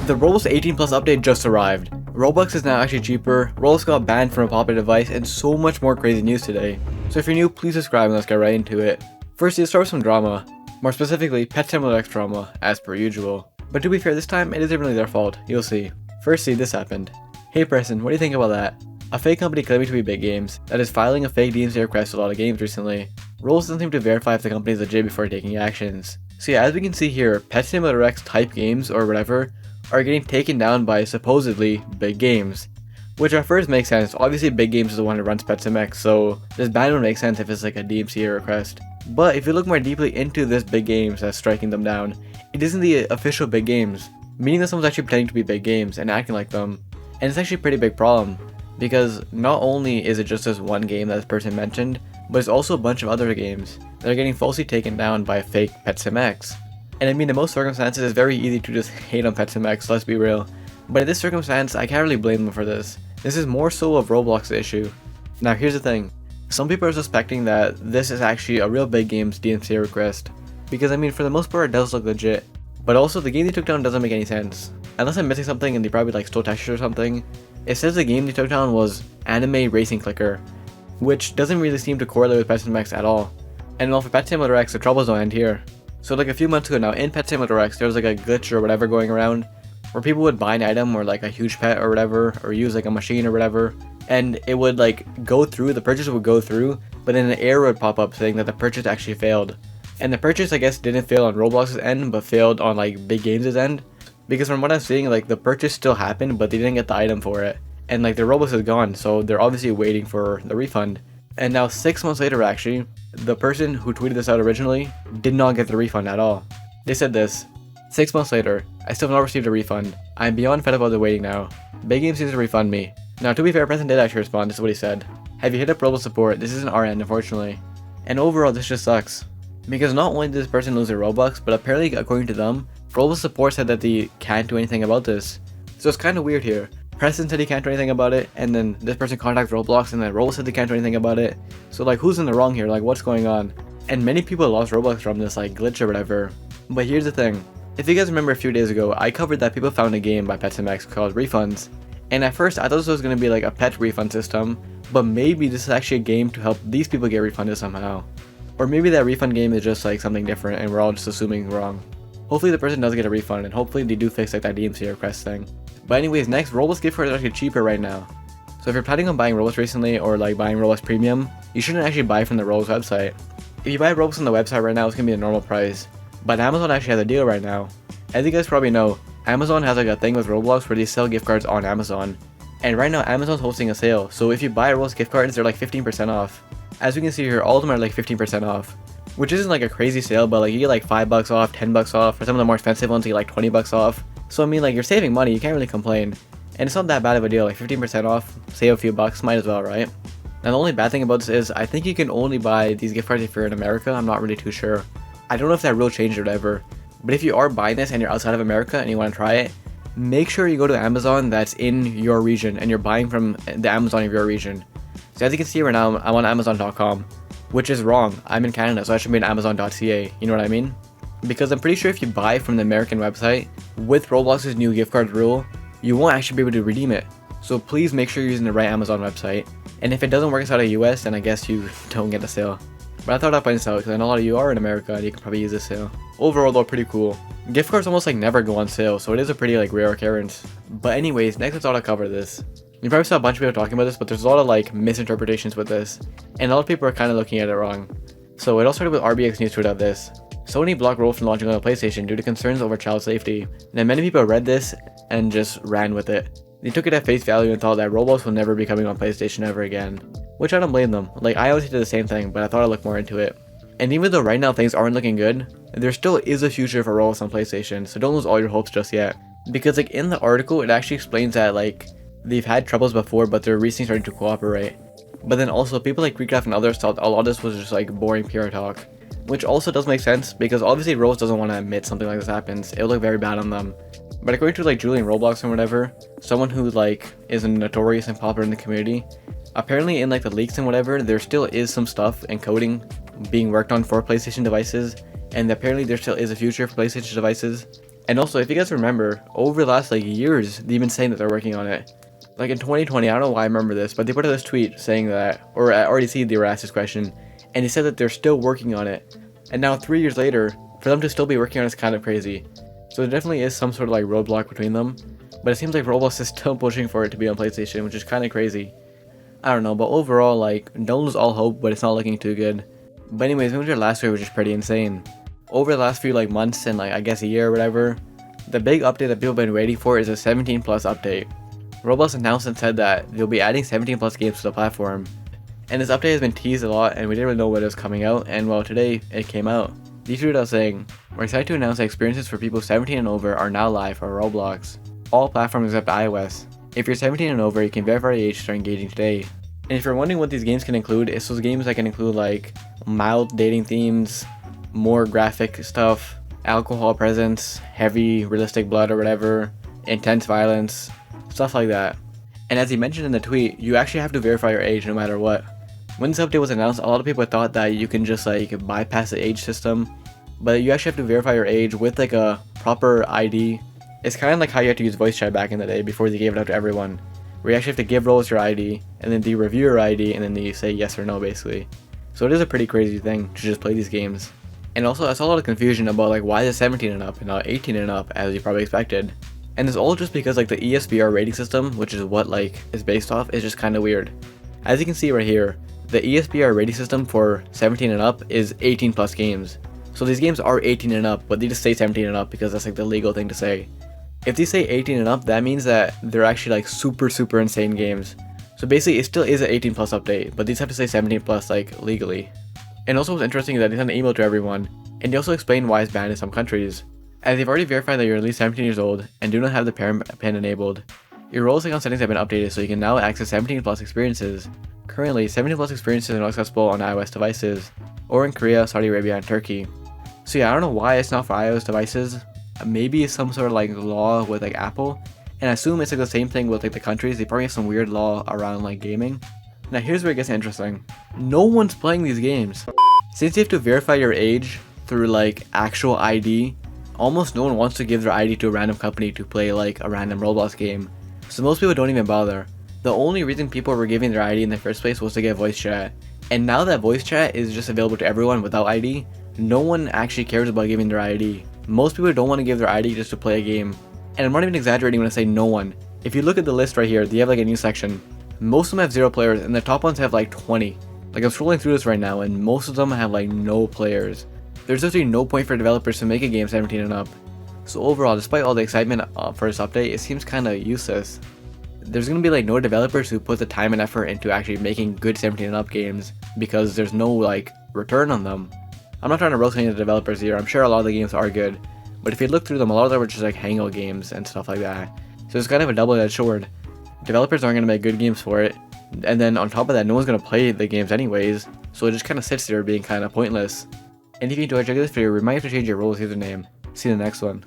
The Roblox 18 Plus update just arrived. Robux is now actually cheaper, Roblox got banned from a popular device, and so much more crazy news today. So if you're new, please subscribe and let's get right into it. First, let's start with some drama. More specifically, Pet Simulator X drama, as per usual. But to be fair, this time, it isn't really their fault, you'll see. Firstly, this happened. Hey Preston, what do you think about that? A fake company claiming to be Big Games, that is filing a fake DMCA request to a lot of games recently. Roblox doesn't seem to verify if the company is legit before taking actions. So yeah, as we can see here, Pet Simulator X type games or whatever are getting taken down by supposedly Big Games. Which at first makes sense. Obviously Big Games is the one who runs Pet Sim X, so this ban would make sense if it's like a DMCA request. But if you look more deeply into this Big Games that's striking them down, it isn't the official Big Games, meaning that someone's actually pretending to be Big Games and acting like them. And it's actually a pretty big problem, because not only is it just this one game that this person mentioned, but it's also a bunch of other games that are getting falsely taken down by fake Pet Sim X. And I mean, in most circumstances, it's very easy to just hate on Pet Sim X, let's be real. But in this circumstance, I can't really blame them for this. This is more so of Roblox's issue. Now here's the thing. Some people are suspecting that this is actually a real Big Games DMCA request. Because I mean, for the most part, it does look legit. But also, the game they took down doesn't make any sense. Unless I'm missing something and they probably like stole textures or something. It says the game they took down was Anime Racing Clicker, which doesn't really seem to correlate with Pet Sim X at all. And well, for Pet Simulator X, the troubles don't end here. So like a few months ago now, in Pet Simulator X, there was like a glitch or whatever going around, where people would buy an item or like a huge pet or whatever, or use like a machine or whatever, and it would like go through, the purchase would go through, but then an error would pop up saying that the purchase actually failed. And the purchase, I guess, didn't fail on Roblox's end, but failed on like Big Games' end. Because from what I'm seeing, like the purchase still happened, but they didn't get the item for it. And like the Robux is gone, so they're obviously waiting for the refund. And now 6 months later actually, the person who tweeted this out originally did not get the refund at all. They said this: 6 months later, I still have not received a refund. I am beyond fed up of the waiting now. Big Games needs to refund me. Now to be fair, Preston did actually respond. This is what he said: have you hit up Roblox support? This isn't our end, unfortunately. And overall, this just sucks. Because not only did this person lose their Robux, but apparently according to them, Roblox support said that they can't do anything about this. So it's kind of weird here. Preston said he can't do anything about it, and then this person contacts Roblox, and then Roblox said they can't do anything about it. So like, who's in the wrong here? Like, what's going on? And many people lost Robux from this like glitch or whatever. But here's the thing. If you guys remember a few days ago, I covered that people found a game by Pet Sim X called Refunds. And at first I thought this was going to be like a pet refund system, but maybe this is actually a game to help these people get refunded somehow. Or maybe that refund game is just like something different and we're all just assuming wrong. Hopefully the person does get a refund, and hopefully they do fix like that DMCA request thing. But anyways, next, Roblox gift cards are actually cheaper right now. So if you're planning on buying Roblox recently, or like buying Roblox Premium, you shouldn't actually buy from the Roblox website. If you buy Roblox on the website right now, it's going to be the normal price. But Amazon actually has a deal right now. As you guys probably know, Amazon has like a thing with Roblox where they sell gift cards on Amazon. And right now Amazon's hosting a sale, so if you buy Roblox gift cards, they're like 15% off. As we can see here, all of them are like 15% off. Which isn't like a crazy sale, but like you get like $5 off, $10 off. For some of the more expensive ones, you get like $20 off. So I mean, like, you're saving money, you can't really complain. And it's not that bad of a deal, like 15% off, save a few bucks, might as well, right? Now the only bad thing about this is, I think you can only buy these gift cards if you're in America. I'm not really too sure. I don't know if that rule changed or whatever. But if you are buying this and you're outside of America and you want to try it, make sure you go to Amazon that's in your region and you're buying from the Amazon of your region. So as you can see right now, I'm on Amazon.com, which is wrong. I'm in Canada, so I should be on Amazon.ca, you know what I mean? Because I'm pretty sure if you buy from the American website, with Roblox's new gift card rule, you won't actually be able to redeem it. So please make sure you're using the right Amazon website. And if it doesn't work outside of the US, then I guess you don't get the sale. But I thought I'd point this out because I know a lot of you are in America and you can probably use this sale. Overall though, pretty cool. Gift cards almost like never go on sale, so it is a pretty like rare occurrence. But anyways, next I thought I'd cover this. You probably saw a bunch of people talking about this, but there's a lot of like misinterpretations with this. And a lot of people are kind of looking at it wrong. So it all started with RBX News tweeted out this: Sony blocked Roblox from launching on the PlayStation due to concerns over child safety. And many people read this and just ran with it. They took it at face value and thought that Roblox will never be coming on PlayStation ever again. Which I don't blame them. Like, I always did the same thing, but I thought I'd look more into it. And even though right now things aren't looking good, there still is a future for Roblox on PlayStation, so don't lose all your hopes just yet. Because like in the article, it actually explains that like they've had troubles before, but they're recently starting to cooperate. But then also people like Recraft and others thought a lot of this was just like boring PR talk. Which also does make sense, because obviously Roblox doesn't want to admit something like this happens. It'll look very bad on them. But according to like Julian Roblox and whatever, someone who like is notorious and popular in the community, apparently in like the leaks and whatever, there still is some stuff and coding being worked on for PlayStation devices, and apparently there still is a future for PlayStation devices. And also, if you guys remember, over the last like years, they've been saying that they're working on it. Like in 2020, I don't know why I remember this, but they put out this tweet saying that, or I already see they were asked this question, and they said that they're still working on it. And now 3 years later, for them to still be working on it is kind of crazy. So there definitely is some sort of like roadblock between them, but it seems like Roblox is still pushing for it to be on PlayStation, which is kind of crazy. I don't know, but overall, like, don't lose all hope, but it's not looking too good. But anyways, moving to the last story, which is pretty insane. Over the last few like months and like I guess a year or whatever, the big update that people have been waiting for is a 17 plus update. Roblox announced and said that they'll be adding 17 plus games to the platform. And this update has been teased a lot and we didn't really know when it was coming out, and well, today it came out. They tweeted out saying, "We're excited to announce that experiences for people 17 and over are now live for Roblox. All platforms except iOS. If you're 17 and over, you can verify your age to start engaging today." And if you're wondering what these games can include, it's those games that can include like mild dating themes, more graphic stuff, alcohol presence, heavy realistic blood or whatever, intense violence, stuff like that. And as he mentioned in the tweet, you actually have to verify your age no matter what. When this update was announced, a lot of people thought that you can just like bypass the age system, but you actually have to verify your age with like a proper ID. It's kind of like how you had to use voice chat back in the day before they gave it out to everyone, where you actually have to give roles your ID, and then they review your ID, and then they say yes or no basically. So it is a pretty crazy thing to just play these games. And also I saw a lot of confusion about like why is it 17 and up and not 18 and up as you probably expected. And it's all just because like the ESBR rating system, which is what like is based off, is just kind of weird. As you can see right here, the ESBR rating system for 17 and up is 18 plus games. So these games are 18 and up, but they just say 17 and up because that's like the legal thing to say. If they say 18 and up, that means that they're actually like super insane games. So basically it still is an 18 plus update, but they just have to say 17 plus like legally. And also what's interesting is that they sent an email to everyone, and they also explain why it's banned in some countries. As they've already verified that you're at least 17 years old and do not have the parent pin enabled, your roles icon settings have been updated so you can now access 17 plus experiences. Currently, 17 plus experiences are not accessible on iOS devices, or in Korea, Saudi Arabia, and Turkey. So yeah, I don't know why it's not for iOS devices. Maybe it's some sort of like law with like Apple, and I assume it's like the same thing with like the countries. They probably have some weird law around like gaming. Now here's where it gets interesting. No one's playing these games. Since you have to verify your age through like actual ID, almost no one wants to give their ID to a random company to play like a random Roblox game. So most people don't even bother. The only reason people were giving their ID in the first place was to get voice chat. And now that voice chat is just available to everyone without ID, no one actually cares about giving their ID. Most people don't want to give their ID just to play a game. And I'm not even exaggerating when I say no one. If you look at the list right here, they have like a new section. Most of them have 0 players and the top ones have like 20. Like I'm scrolling through this right now and most of them have like no players. There's literally no point for developers to make a game 17 and up. So overall, despite all the excitement for this update, it seems kinda useless. There's gonna be like no developers who put the time and effort into actually making good 17 and up games because there's no like return on them. I'm not trying to roast any of the developers here, I'm sure a lot of the games are good, but if you look through them, a lot of them are just like hangout games and stuff like that. So it's kind of a double-edged sword. Developers aren't gonna make good games for it, and then on top of that, no one's gonna play the games anyways, so it just kinda sits there being kinda pointless. And if you enjoyed checking this video, remind you to change your role's username. See you in the next one.